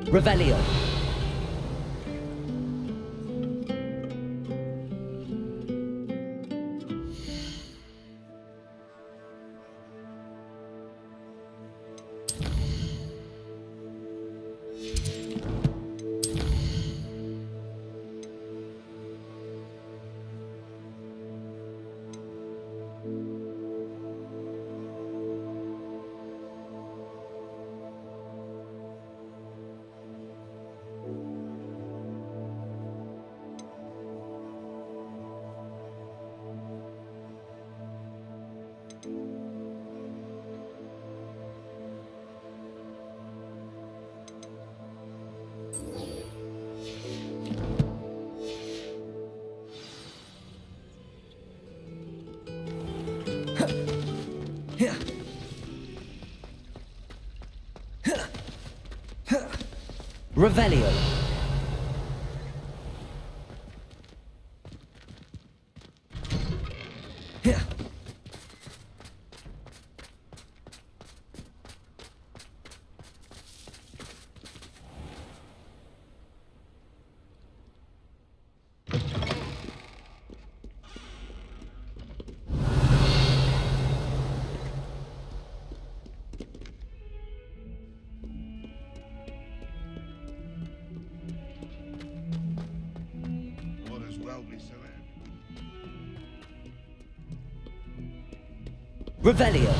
Revelio. Revelio. Revelio.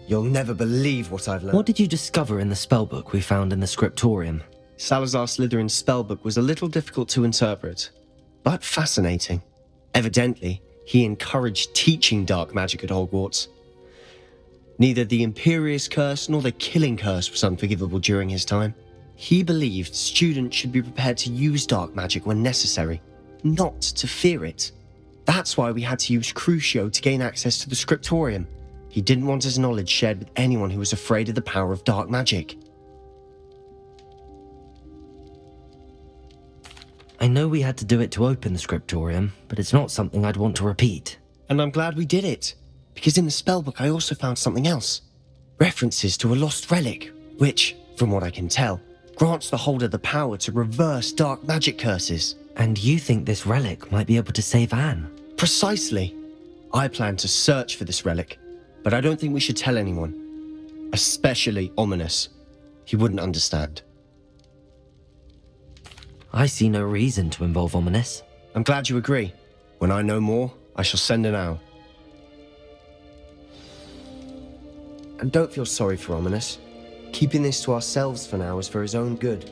You'll never believe what I've learned. What did you discover in the spellbook we found in the scriptorium? Salazar Slytherin's spellbook was a little difficult to interpret, but fascinating. Evidently, he encouraged teaching dark magic at Hogwarts. Neither the Imperious Curse nor the Killing Curse was unforgivable during his time. He believed students should be prepared to use dark magic when necessary, not to fear it. That's why we had to use Crucio to gain access to the scriptorium. He didn't want his knowledge shared with anyone who was afraid of the power of dark magic. I know we had to do it to open the scriptorium, but it's not something I'd want to repeat. And I'm glad we did it, because in the spellbook I also found something else. References to a lost relic, which, from what I can tell, grants the holder the power to reverse dark magic curses. And you think this relic might be able to save Anne? Precisely. I plan to search for this relic, but I don't think we should tell anyone. Especially Ominous. He wouldn't understand. I see no reason to involve Ominous. I'm glad you agree. When I know more, I shall send an owl. And don't feel sorry for Ominous. Keeping this to ourselves for now is for his own good.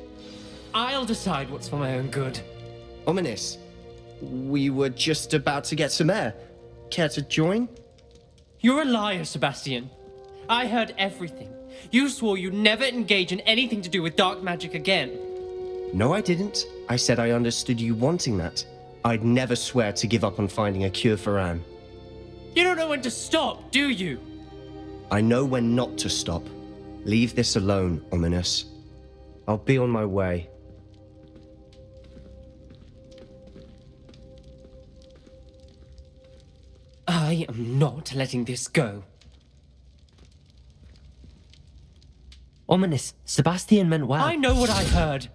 I'll decide what's for my own good. Ominous, we were just about to get some air. Care to join? You're a liar, Sebastian. I heard everything. You swore you'd never engage in anything to do with dark magic again. No, I didn't. I said I understood you wanting that. I'd never swear to give up on finding a cure for Anne. You don't know when to stop, do you? I know when not to stop. Leave this alone, Ominous. I'll be on my way. I am not letting this go. Ominous, Sebastian meant well. I know what I heard.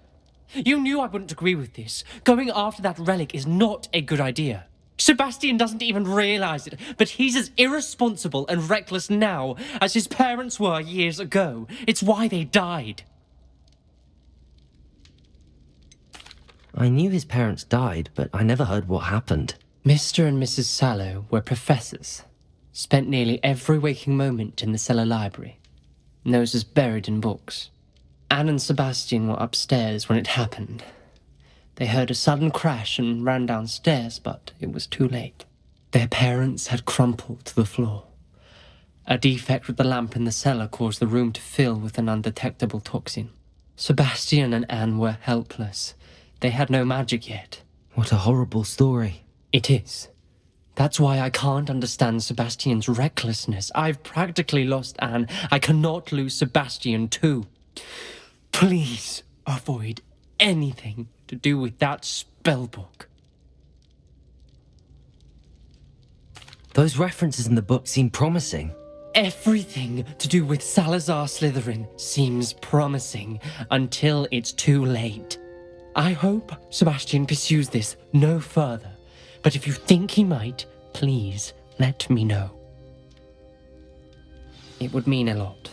You knew I wouldn't agree with this. Going after that relic is not a good idea. Sebastian doesn't even realize it, but he's as irresponsible and reckless now as his parents were years ago. It's why they died. I knew his parents died, but I never heard what happened. Mr. and Mrs. Sallow were professors. Spent nearly every waking moment in the cellar library. Noses buried in books. Anne and Sebastian were upstairs when it happened. They heard a sudden crash and ran downstairs, but it was too late. Their parents had crumpled to the floor. A defect with the lamp in the cellar caused the room to fill with an undetectable toxin. Sebastian and Anne were helpless. They had no magic yet. What a horrible story. It is. That's why I can't understand Sebastian's recklessness. I've practically lost Anne. I cannot lose Sebastian too. Please avoid anything to do with that spellbook. Those references in the book seem promising. Everything to do with Salazar Slytherin seems promising until it's too late. I hope Sebastian pursues this no further, but if you think he might, please let me know. It would mean a lot.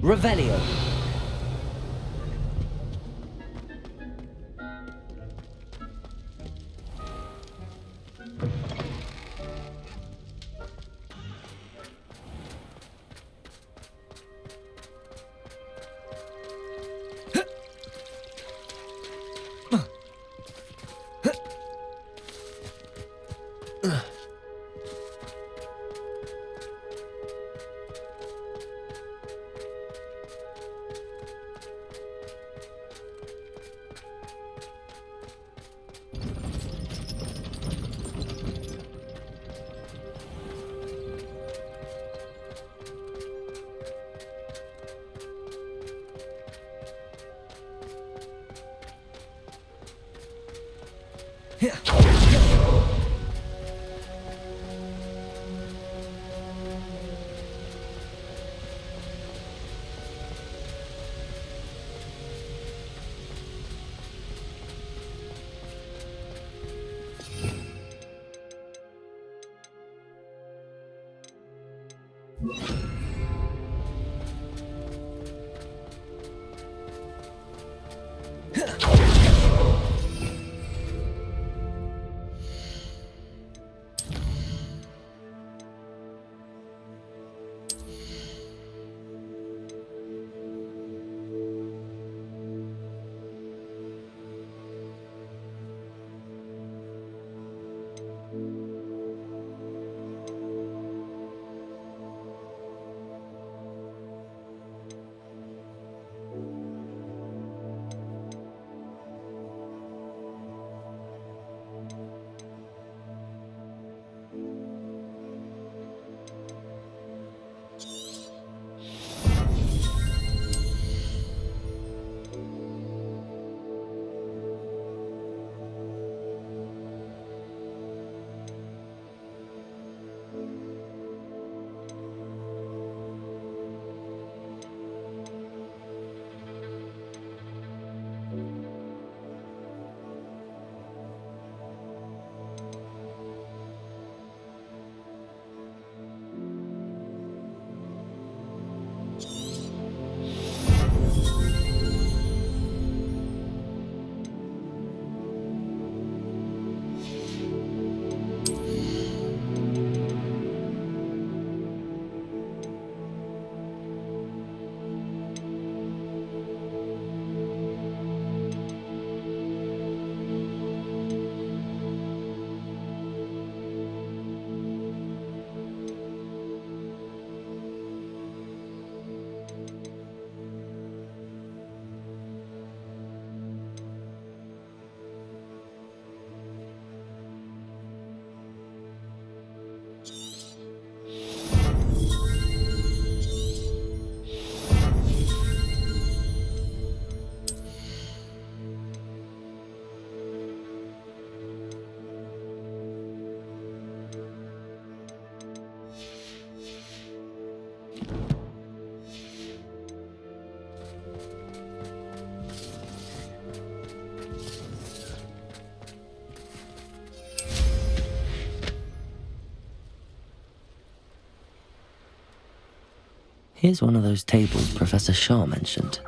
Revelio. Here's one of those tables Professor Shah mentioned.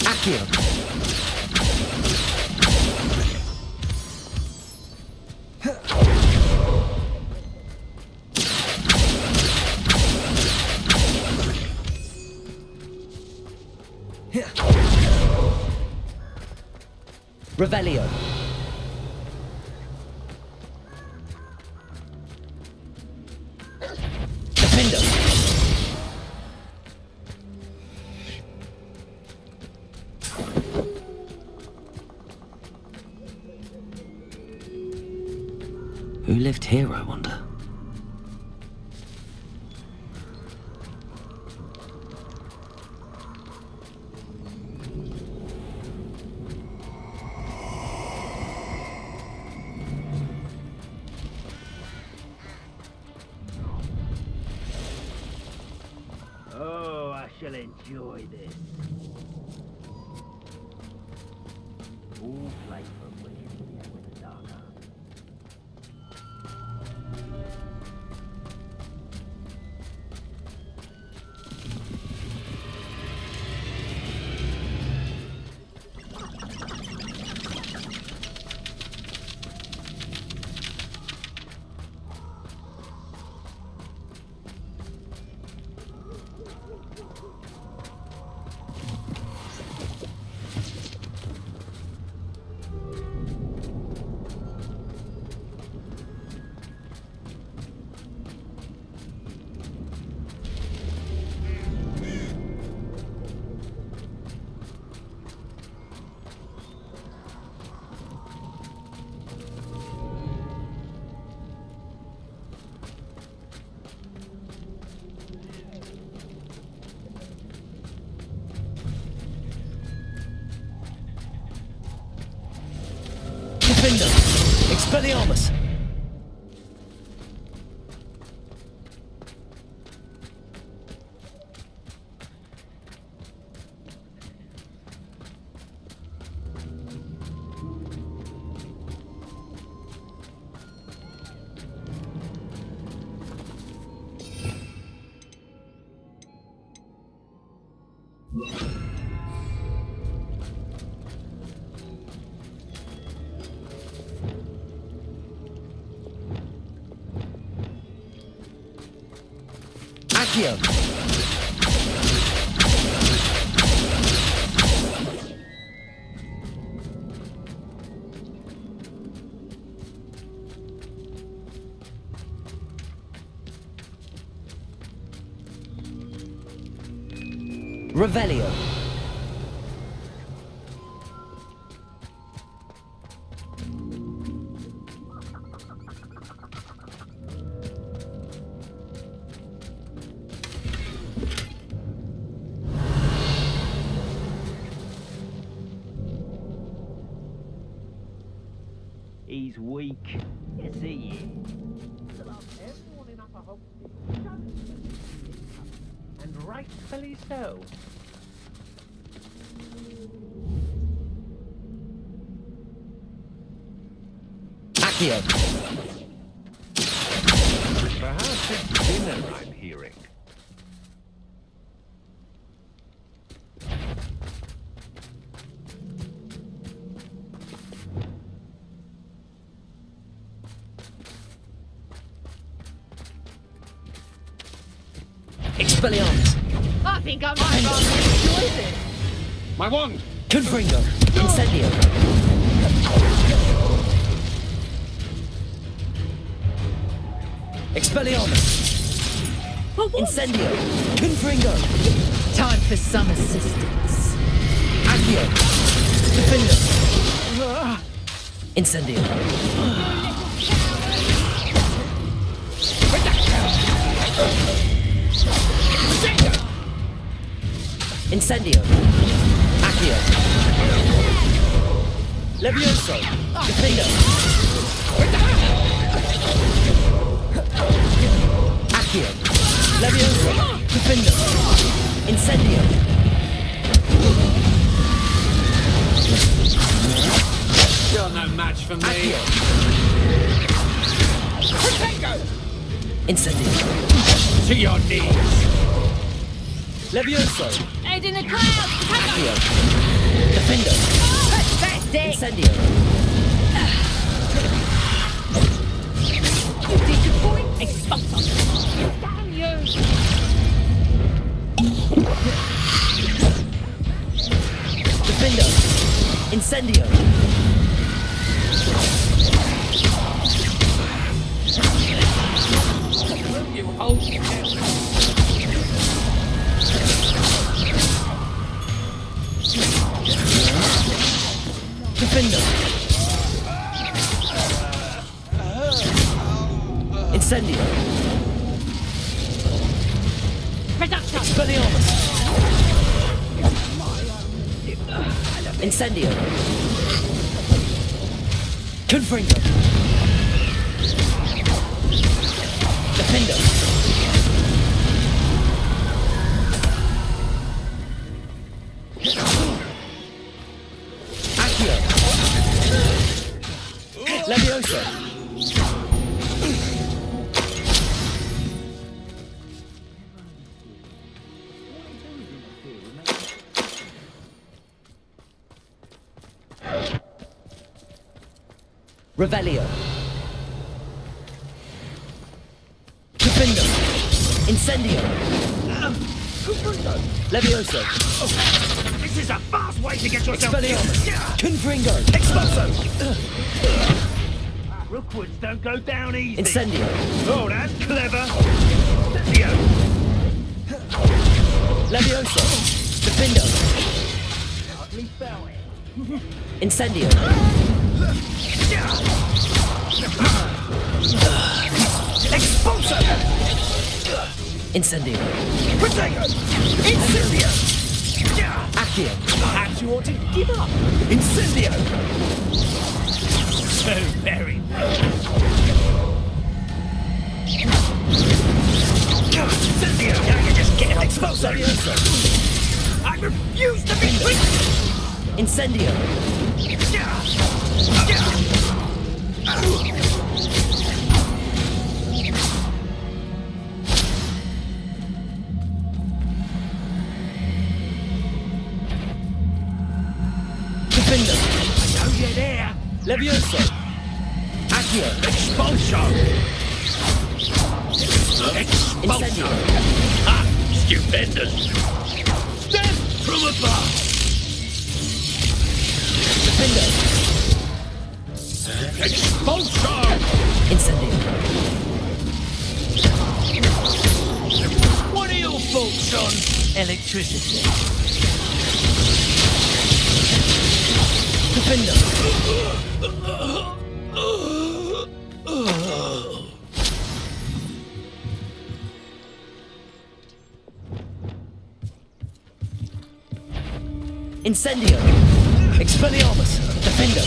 Accio. Revelio. Defender. Who lived here, I wonder? Oh, I shall enjoy this. All flight from within with the dark arts. Defender. Expelliarmus. Accio. Revelio. He's weak. Yes, he is. Everyone in Upper Hogsmeade, and rightfully so. Accio. Perhaps it's dinner I'm hearing. Expelliarmus. I think I might rather enjoy this. My wand! Confringo. Incendio. Expelliarmus. Incendio. Confringo. Time for some assistance. Accio. Defender. Incendio. Incendio. Accio. Levioso. Defender. Accio. Levioso. Defender. Incendio. You're no match for me. Accio. Incendio. To your knees. Levioso. Head in the clouds. Accio. Defender. Fantastic. Incendio. Disappoint. Expulsum. Damn you. Defender. Incendio. You hold him. Defender. Incendio. Reduction. Expelliarmus. Incendio. Confringo. Defender. Accio. Levioso. Revelio. Defender. Incendio. Levioso. This is a fast way to get yourself Expelliarmus. Confringo. Expulso. Rookwoods don't go down easy. Incendio. Oh, that's clever. Incendio. Levioso. Defender. Hardly felt it. Incendio. Expulso. Incendio. Protego. Incendio. Accio. Perhaps you ought to give up. Incendio. So very Incendio. Now you just get expulso. Levioso. I refuse to be tricked. Incendio. Defender. I know you're there. Levioso. Accio. Expulso. Expulso. Incendio. Ah, stupendous. Death from above. Defender. Expulso. Incendio. What are your thoughts on Electricity. Defender. Incendio. Expelliarmus. Defender.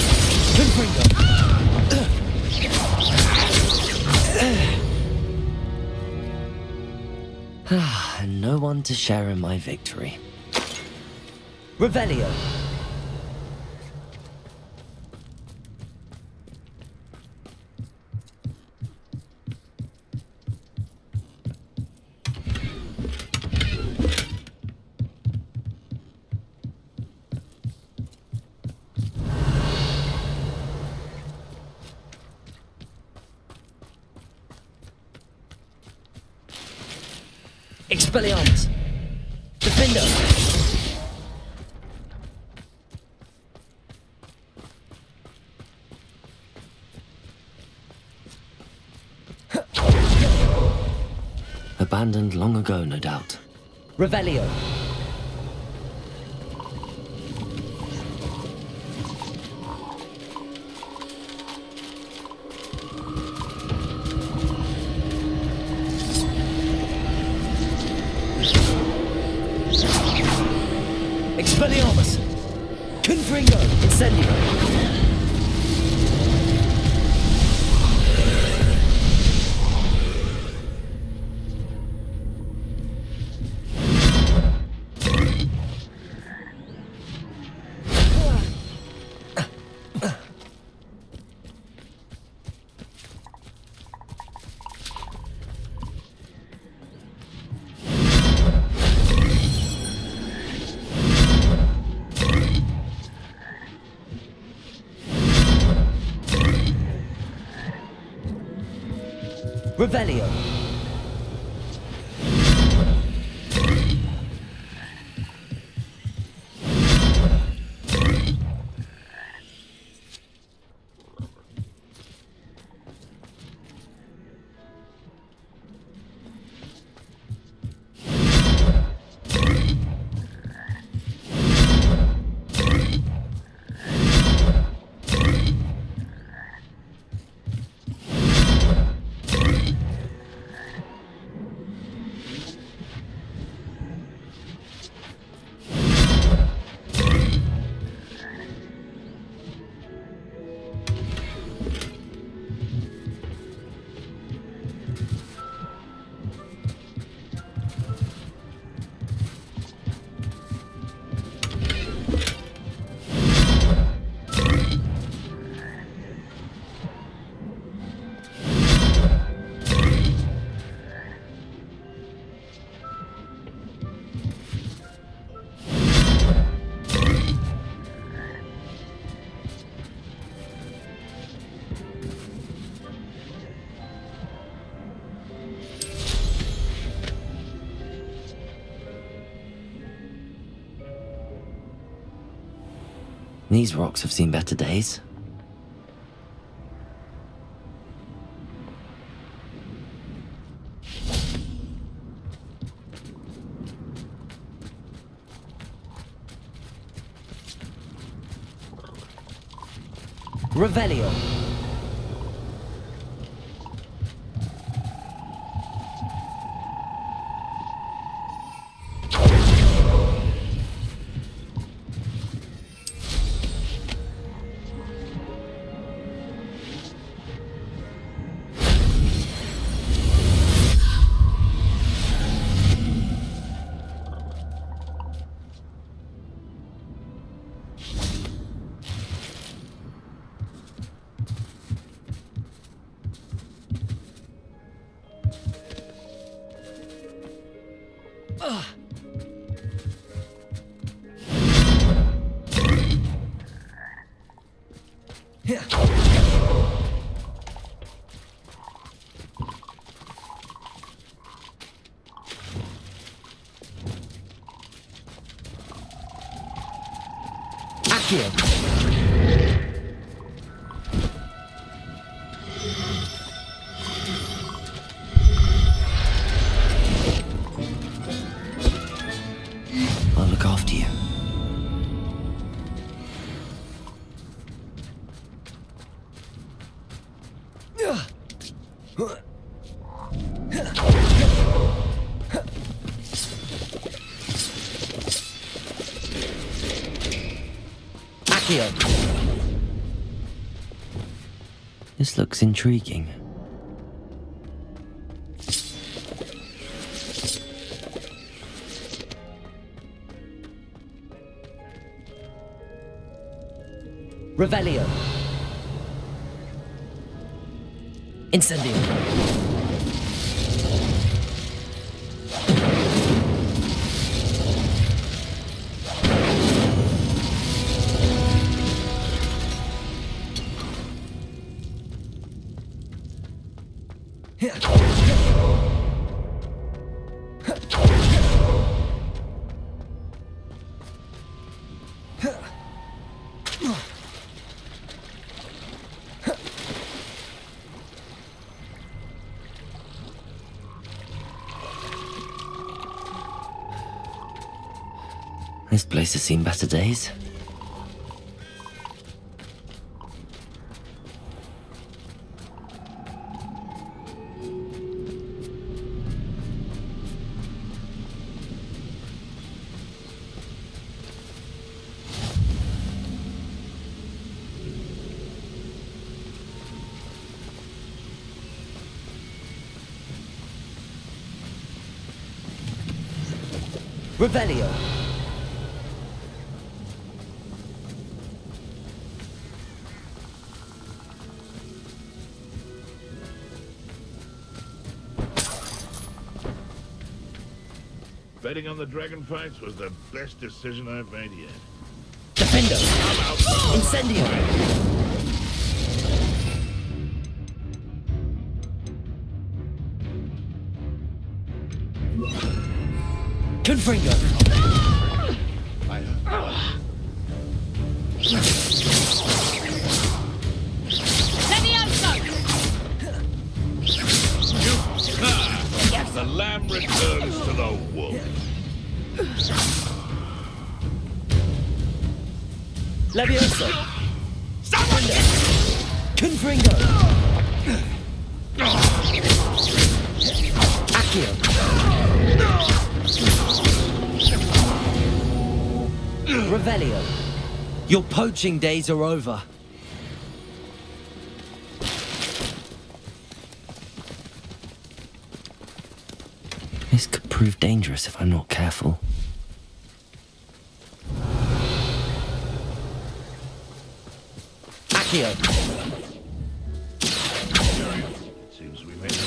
Confringo. And no one to share in my victory. Revelio. Expelliarmus. Defender. Abandoned long ago, no doubt. Revelio. Expelliarmus. Confringo. Incendio. Revelio. These rocks have seen better days. Revelio. Accio. Accio. This looks intriguing. Revelio. Incendio. This place has seen better days. Revelio. Betting on the dragon fights was the best decision I've made yet. Defendo. Incendio. Confringo. The lamb returns to the wolf. Levioso. Defendo. Confringo. Accio. Revelio. Your poaching days are over. This could prove dangerous if I'm not careful. Accio. Seems we made it.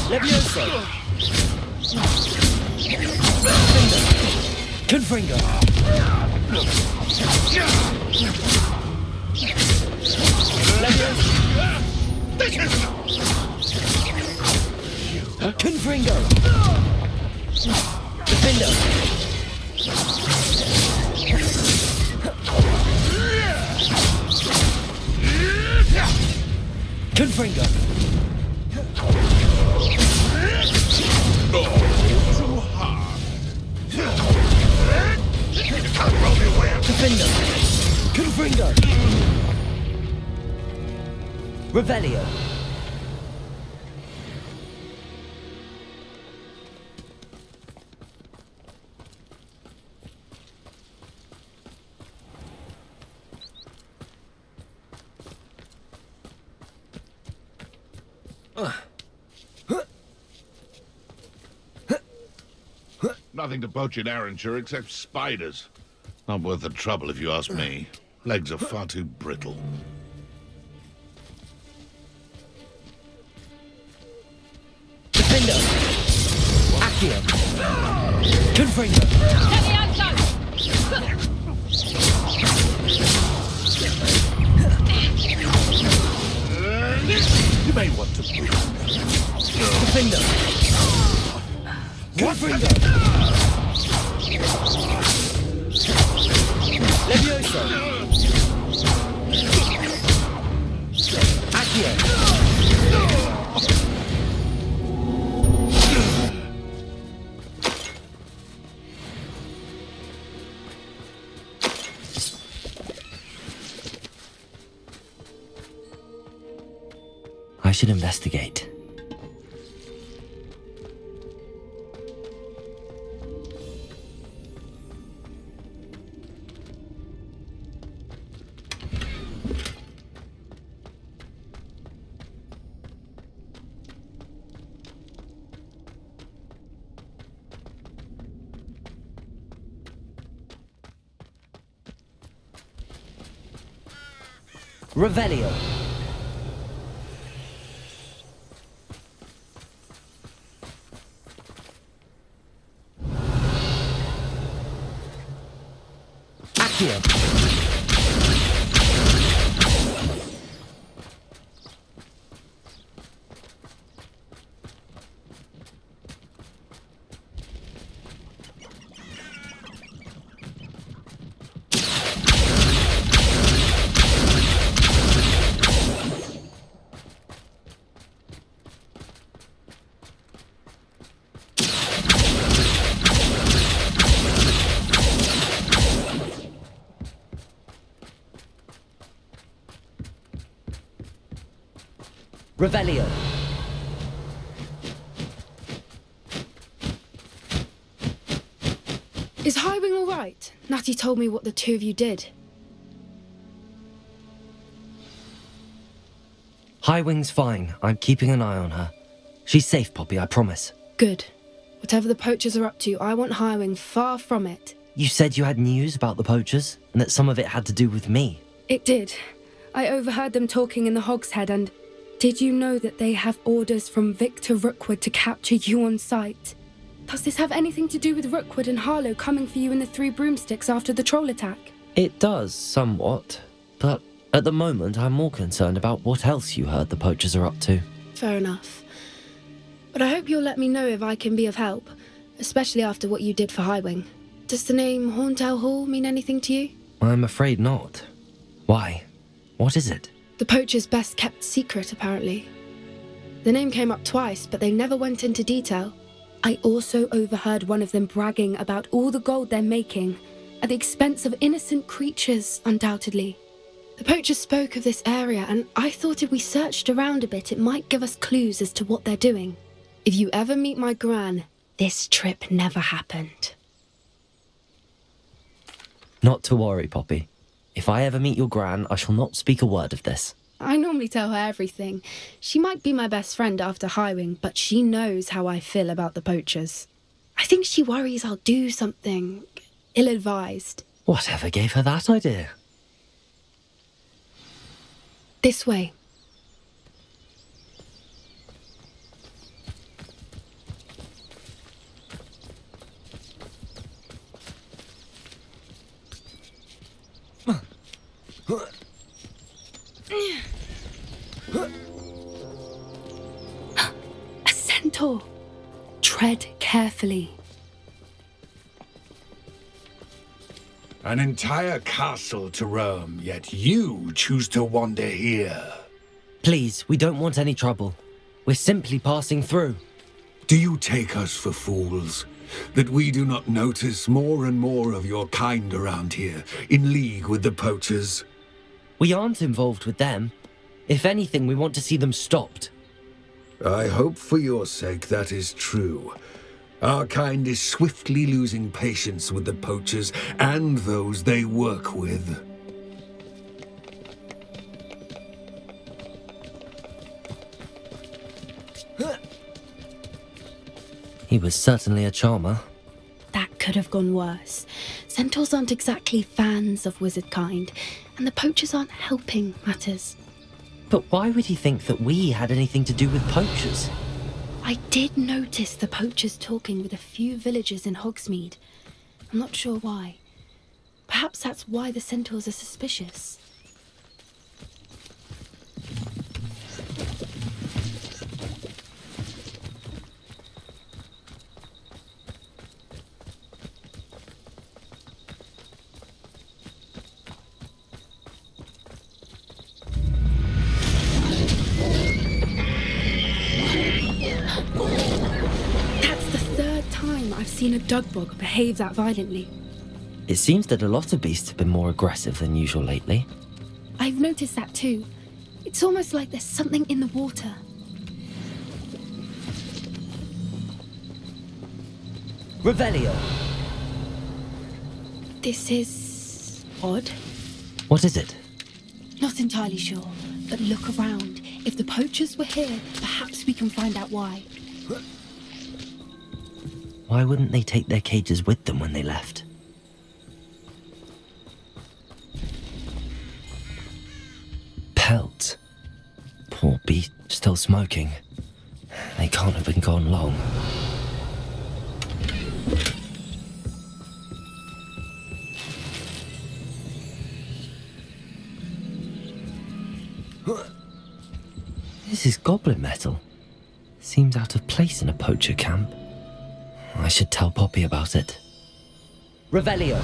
Levioso. Defendo. Confringo. Confringo. Defendo. Confringo. Oh, too hard. You can't roll me away. Defendo. Confringo. Revelio. Nothing to poach in Arranshire except spiders. Not worth the trouble if you ask me. Legs are far too brittle. Defendo. Accio. Confringo. You may want to move. Defendo. Confringo. Levioso. Accio. should investigate. Revelio. Accio. Revelio. Is Highwing all right? Natty told me what the two of you did. Highwing's fine. I'm keeping an eye on her. She's safe, Poppy, I promise. Good. Whatever the poachers are up to, I want Highwing far from it. You said you had news about the poachers, and that some of it had to do with me. It did. I overheard them talking in the Hogshead, and did you know that they have orders from Victor Rookwood to capture you on sight? Does this have anything to do with Rookwood and Harlow coming for you in the Three Broomsticks after the troll attack? It does, somewhat. But at the moment, I'm more concerned about what else you heard the poachers are up to. Fair enough. But I hope you'll let me know if I can be of help, especially after what you did for Highwing. Does the name Horntail Hall mean anything to you? I'm afraid not. Why? What is it? The poacher's best kept secret, apparently. The name came up twice, but they never went into detail. I also overheard one of them bragging about all the gold they're making, at the expense of innocent creatures, undoubtedly. The poacher spoke of this area, and I thought if we searched around a bit, it might give us clues as to what they're doing. If you ever meet my gran, this trip never happened. Not to worry, Poppy. If I ever meet your gran, I shall not speak a word of this. I normally tell her everything. She might be my best friend after Highwing, but she knows how I feel about the poachers. I think she worries I'll do something ill-advised. Whatever gave her that idea? This way. A centaur. Tread carefully. An entire castle to roam, yet you choose to wander here. Please, we don't want any trouble. We're simply passing through. Do you take us for fools? That we do not notice more and more of your kind around here, in league with the poachers? We aren't involved with them. If anything, we want to see them stopped. I hope for your sake that is true. Our kind is swiftly losing patience with the poachers and those they work with. He was certainly a charmer. That could have gone worse. Centaurs aren't exactly fans of wizard kind, and the poachers aren't helping matters. But why would he think that we had anything to do with poachers? I did notice the poachers talking with a few villagers in Hogsmeade. I'm not sure why. Perhaps that's why the centaurs are suspicious. I've seen a dugbog behave that violently. It seems that a lot of beasts have been more aggressive than usual lately. I've noticed that too. It's almost like there's something in the water. Revelio. This is odd. What is it? Not entirely sure, but look around. If the poachers were here, perhaps we can find out why. Why wouldn't they take their cages with them when they left? Pelt. Poor beast, still smoking. They can't have been gone long. This is goblin metal. Seems out of place in a poacher camp. I should tell Poppy about it. Revelio.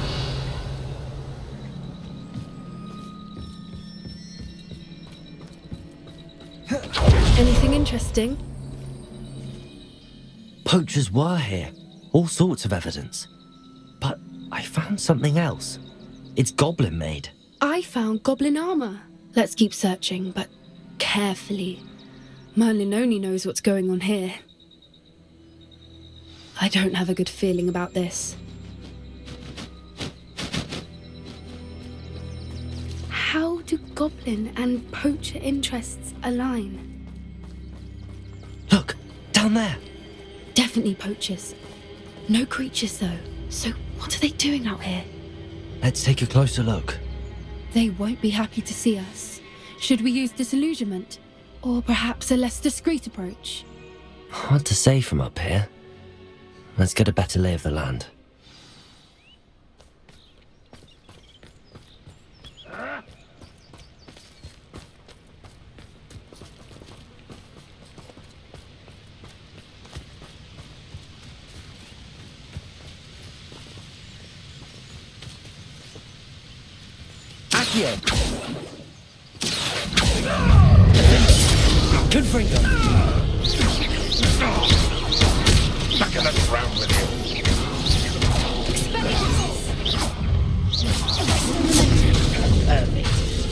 Anything interesting? Poachers were here. All sorts of evidence. But I found something else. It's goblin made. I found goblin armor. Let's keep searching, but carefully. Merlin only knows what's going on here. I don't have a good feeling about this. How do goblin and poacher interests align? Look, down there. Definitely poachers. No creatures though. So what are they doing out here? Let's take a closer look. They won't be happy to see us. Should we use disillusionment? Or perhaps a less discreet approach? Hard to say from up here. Let's get a better lay of the land. Accio. Confringo. Back in the ground with you. Perfect.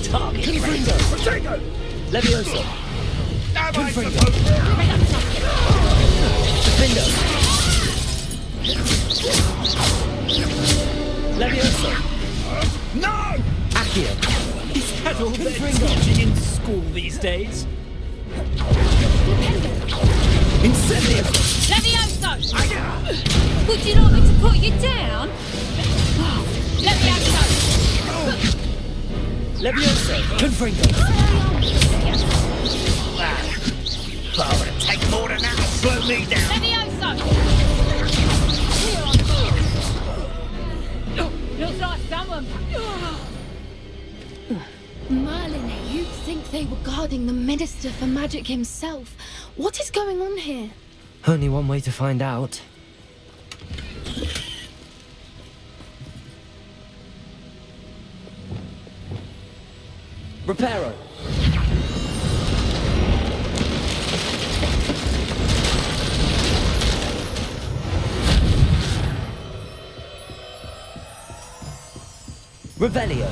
Target. Confringo. Potato! Levioso. Am I Confringo. supposed to? Defendo. Levioso. No! Accio. Is that all they're Confringo. teaching in school these days? Incendio. Levioso! Would you like me to put you down? Levioso! Levioso. Confringo. Oh, it'll take more than that to slow me down. Levioso! Looks like someone. Merlin, you'd think they were guarding the Minister for Magic himself. What is going on here? Only one way to find out. Reparo. Revelio.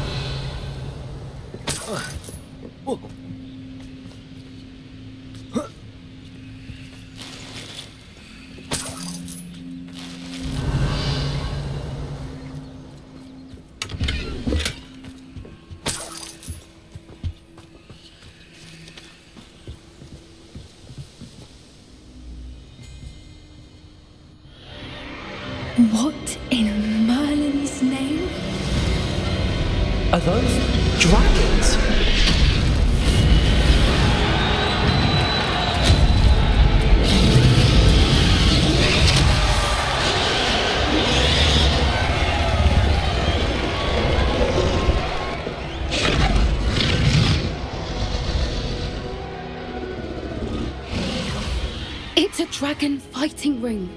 What in Merlin's name? Are those dragons? It's a dragon fighting ring.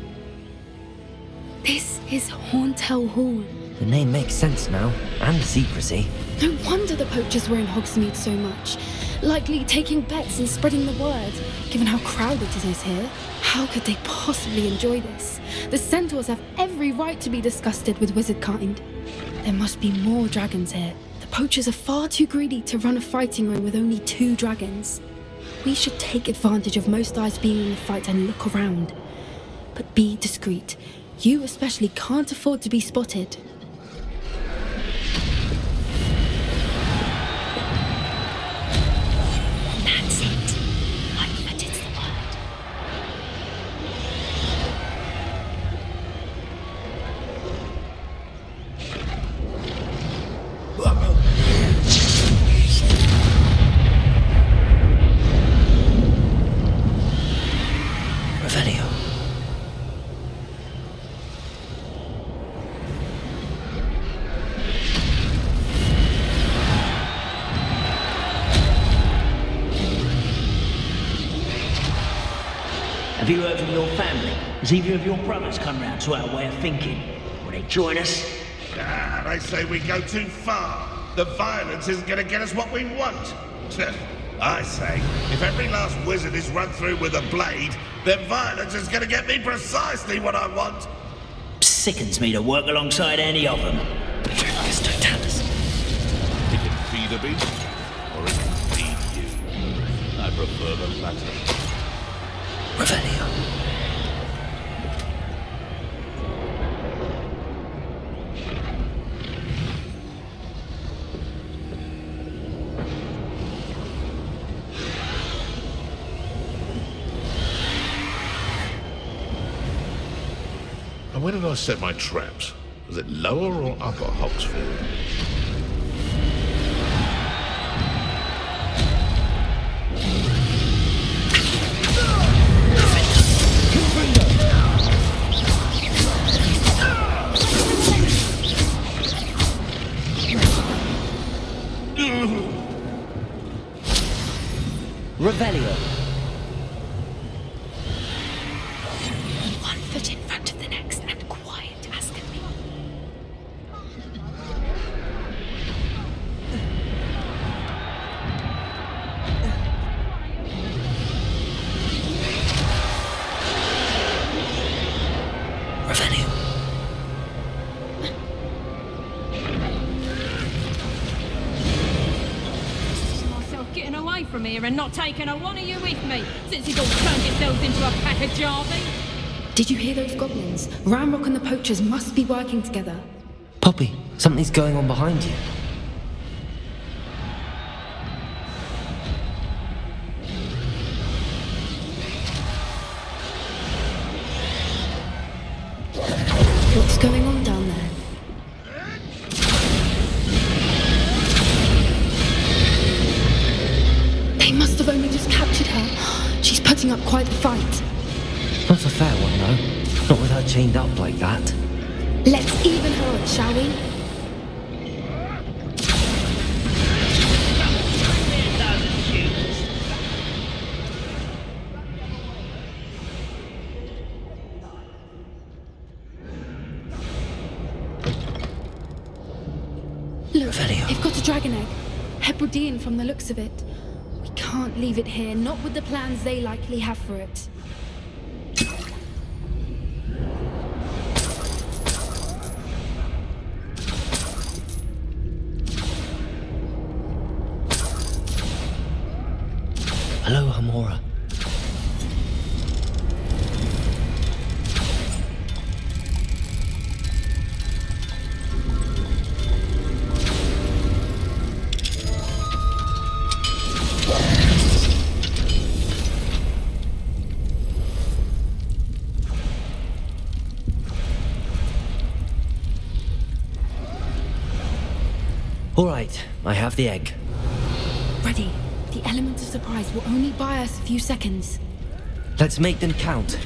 This is Hauntel Hall. The name makes sense now, and secrecy. No wonder the poachers were in Hogsmeade so much. Likely taking bets and spreading the word, given how crowded it is here. How could they possibly enjoy this? The centaurs have every right to be disgusted with wizard kind. There must be more dragons here. The poachers are far too greedy to run a fighting ring with only 2 dragons. We should take advantage of most eyes being in the fight and look around. But be discreet. You especially can't afford to be spotted. That's it. Lightfoot is the word. Revelio. Have you heard from your family? Has either of your brothers come round to our way of thinking? Will they join us? Ah, they say we go too far. The violence isn't going to get us what we want. I say, if every last wizard is run through with a blade, then violence is going to get me precisely what I want. Sickens me to work alongside any of them. Yes, Totalis. It can feed a beast, or it can feed you. I prefer the latter. Revelio. And where did I set my traps? Was it lower or upper Hogsfield? Revelio. One foot in front of the next and quiet, Ascot. Revelio. Myself getting away from here and not taking a one of you with me, since you've all turned yourselves into a pack of jarvey. Did you hear those goblins? Ramrock and the poachers must be working together. Poppy, something's going on behind you. What's going on down there? They must have only just captured her. She's putting up quite the fight. Not a fair one, though. Not with her chained up like that. Let's even her up, shall we? Look, Revelio. they've got a dragon egg. Hebridean from the looks of it. We can't leave it here, not with the plans they likely have for it. Hello, Hamora. All right, I have the egg. Ready. The element of surprise will only buy us a few seconds. Let's make them count.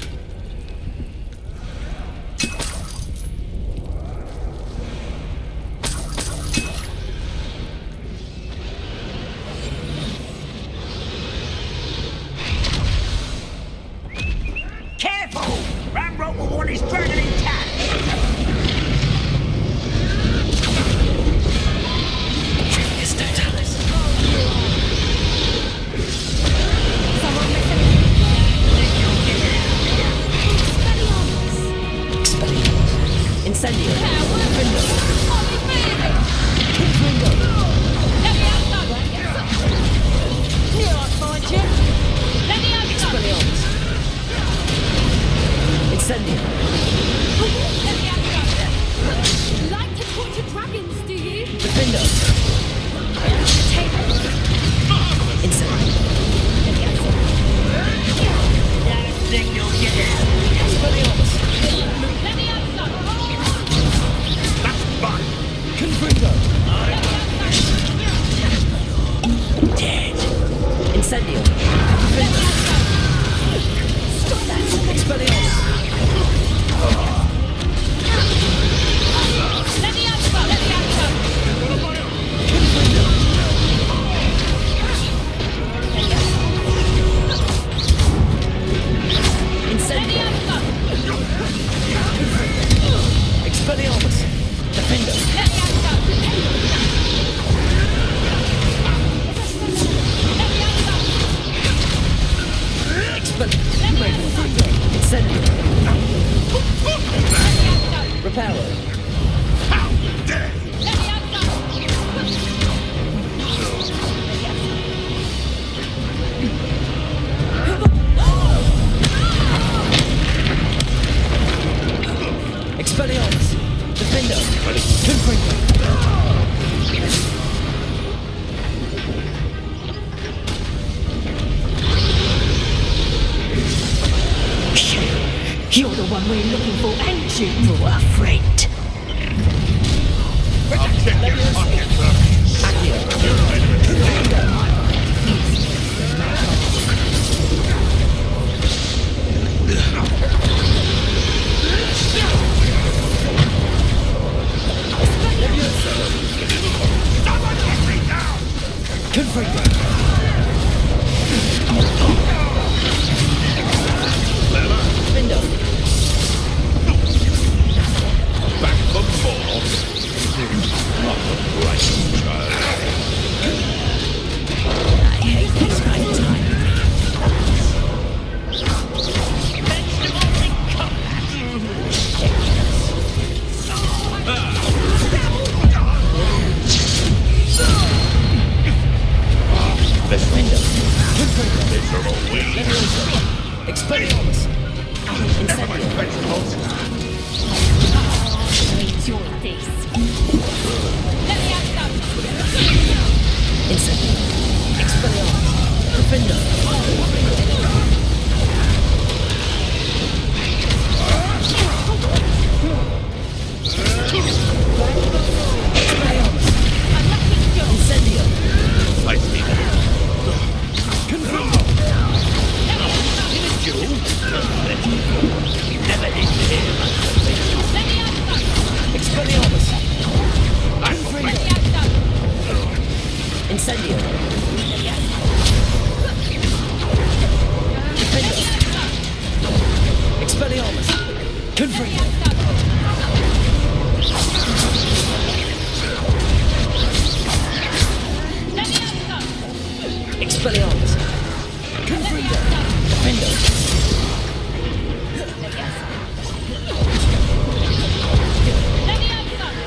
Careful! Ramrock will want his dragon intact! Yes, Totalis. Expelliarmus. Incendio. Expelliarmus! Defender! Confringo! You're the one we're looking for, ain't you, poor friend? I'll check your pockets up. Someone get me down! Confringo! Defender! Back for more. Right, child. I hate this kind of time. Vegetables in combat. Defender! Confringo! Miserable weed. Expelliarmus! Never mind vegetables. Enjoy this. Let me have some. Incendio! Expelliarmus! Defender! Expelliarmus! I'm letting go. Incendio! I see that. Confringo! You? Never did hear about Let me have some. Expelliarmus! I'm Confringo! Let me have some. Incendio! Defender! Expelliarmus! Confringo! Let me have some. Expelliarmus! Confringo! Defender! Let me have some.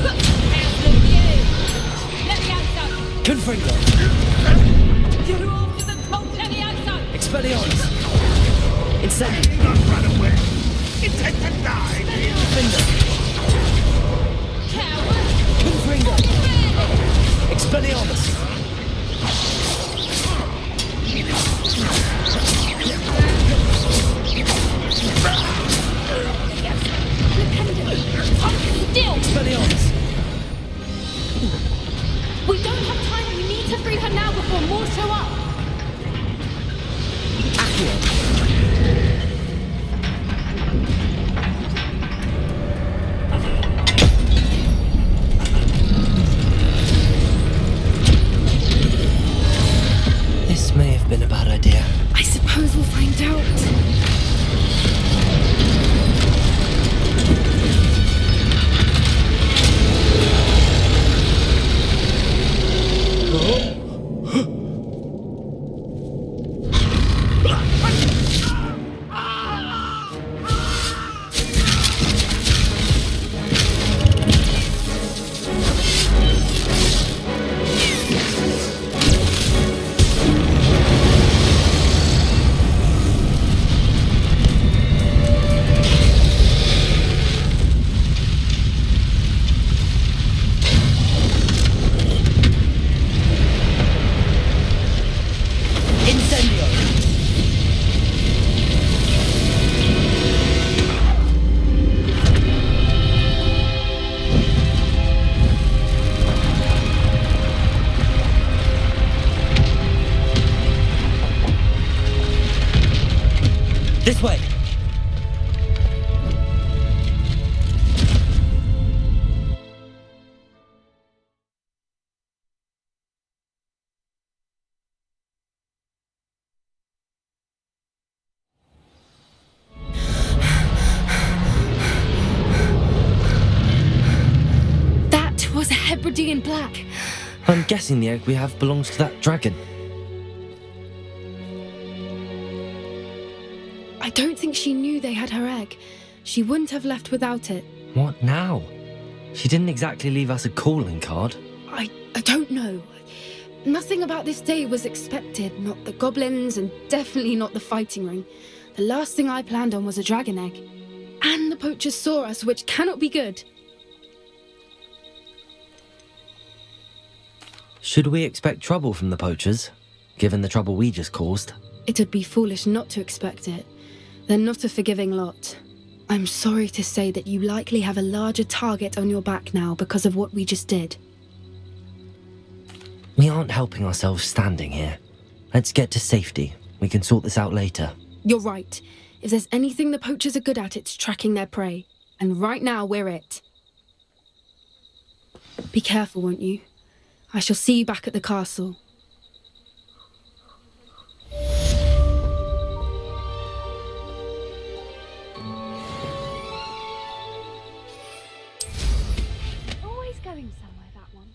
Look you. Let me have some. Confringo! You're off to the cold. Let me have some. Expelliarmus! Incendio! not run away. Intend to die. Defender! Coward. Confringo! Defend. Expelliarmus! Still. Expelliarmus! We don't have time. We need to free her now before more show up. Accio! This may have been a bad idea. I suppose we'll find out. This way! That was a Hebridean black. I'm guessing the egg we have belongs to that dragon. I don't think she knew they had her egg. She wouldn't have left without it. What now? She didn't exactly leave us a calling card. I don't know. Nothing about this day was expected. Not the goblins, and definitely not the fighting ring. The last thing I planned on was a dragon egg. And poachers saw us, which cannot be good. Should we expect trouble from the poachers, given the trouble we just caused? It would be foolish not to expect it. They're not a forgiving lot. I'm sorry to say that you likely have a larger target on your back now because of what we just did. We aren't helping ourselves standing here. Let's get to safety. We can sort this out later. You're right. If there's anything the poachers are good at, it's tracking their prey. And right now, we're it. Be careful, won't you? I shall see you back at the castle. Always going somewhere, that one.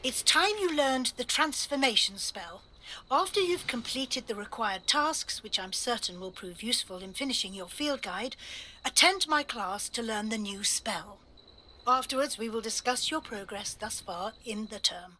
It's time you learned the transformation spell. After you've completed the required tasks, which I'm certain will prove useful in finishing your field guide, attend my class to learn the new spell. Afterwards, we will discuss your progress thus far in the term.